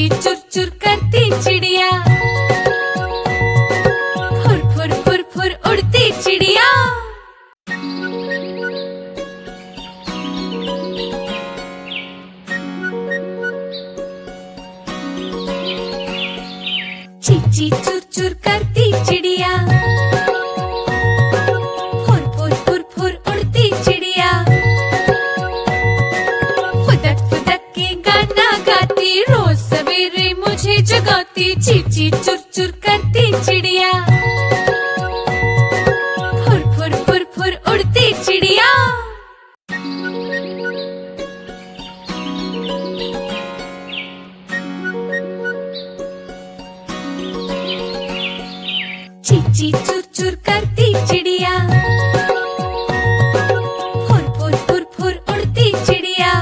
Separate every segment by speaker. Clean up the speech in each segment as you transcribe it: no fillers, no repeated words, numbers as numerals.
Speaker 1: ची चुर चुर करती चिड़िया, फुर फुर फुर फुर उड़ती चिड़िया। ची ची चुर चुर करती चिड़िया, फुर फुर फुर फुर उड़ती चिड़िया। फुदक फुदक के गाना गाती, रोज सवेरे मुझे जगाती। ची ची चुर चुर करती चिड़िया, फुर फुर फुर फुर उड़ती चिड़िया। ची ची चुर चुर करती चिड़िया, फुर फुर फुर फुर उड़ती चिड़िया।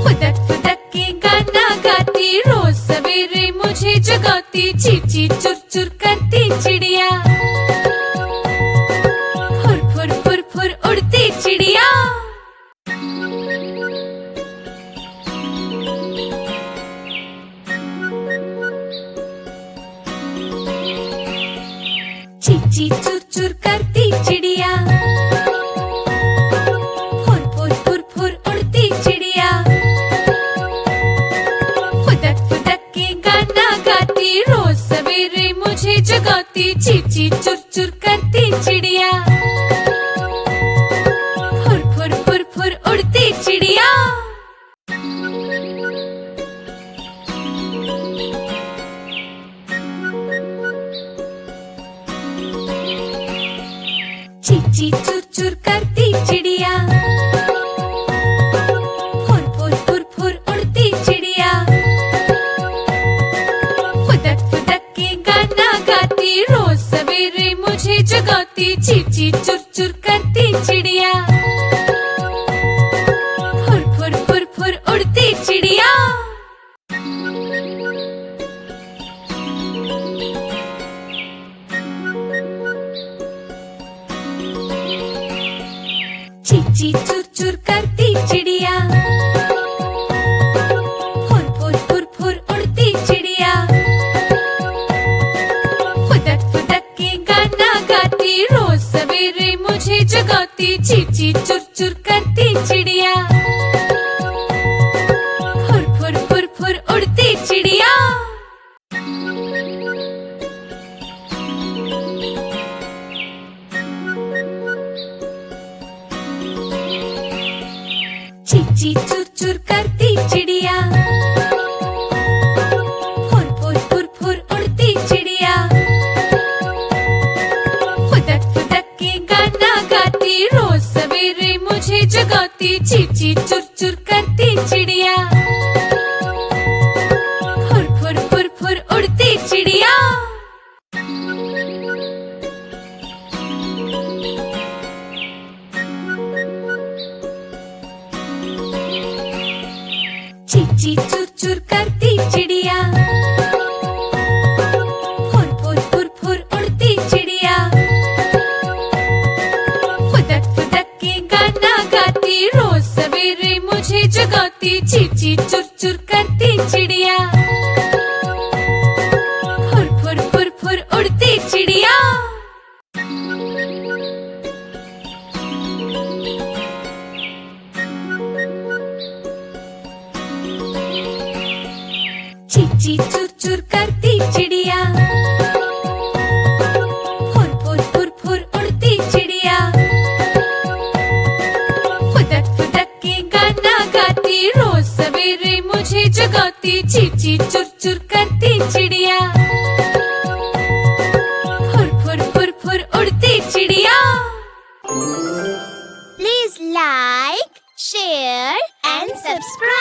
Speaker 1: फुदक फुदक के गाना गाती, रोज सवेरे मुझे जगाती। ची ची चुर चुर करती चिड़िया, फुर फुर फुर फुर उड़ती चिड़िया। ची ची चुर चुर करती चिड़िया, फुर फुर फुर फुर उड़ती चिड़िया। फुदक फुदक के गाना गाती, रोज सवेरे मुझे जगाती। ची ची चुर चुर करती चिड़िया, फुर फुर फुर फुर उड़ती चिड़िया। ची ची चुर चुर करती चिड़िया, फुर फुर फुर फुर उड़ती चिड़िया। फुदक फुदक के गाना गाती, रोज सवेरे मुझे जगाती। ची ची चुर चुर करती चिड़िया, फुर फुर फुर फुर उड़ती चिड़िया। ची ची चुर चुर करती चिड़िया, फुर फुर फुर फुर उड़ती चिड़िया। फुदक फुदक के गाना गाती, रोज सवेरे मुझे जगाती। ची ची चुर चुर करती चिड़िया, फुर फुर फुर फुर उड़ती चिड़िया। ची ची चुर चुर करती चिड़िया, फुर फुर फुर फुर उड़ती चिड़िया। फुदक फुदक के गाना गाती, रोज सवेरे मुझे जगाती। ची ची चुर चुर करती चिड़िया, फुर फुर फुर फुर उड़ती चिड़िया। ची ची चुर चुर करती चिड़िया, फुर फुर फुर फुर उड़ती चिड़िया। फुदक फुदक के गाना गाती, रोज सवेरे मुझे जगाती। ची ची चुर चुर करती चिड़िया, फुर फुर फुर फुर उड़ती चिड़िया। ची ची चुर चुर करती चिड़िया, फुर फुर फुर फुर उड़ती चिड़िया। फुदक फुदक के गाना गाती, रोज सवेरे मुझे जगाती। ची ची चुर चुर करती चिड़िया, फुर फुर फुर फुर उड़ती चिड़िया।
Speaker 2: Please like, share and subscribe.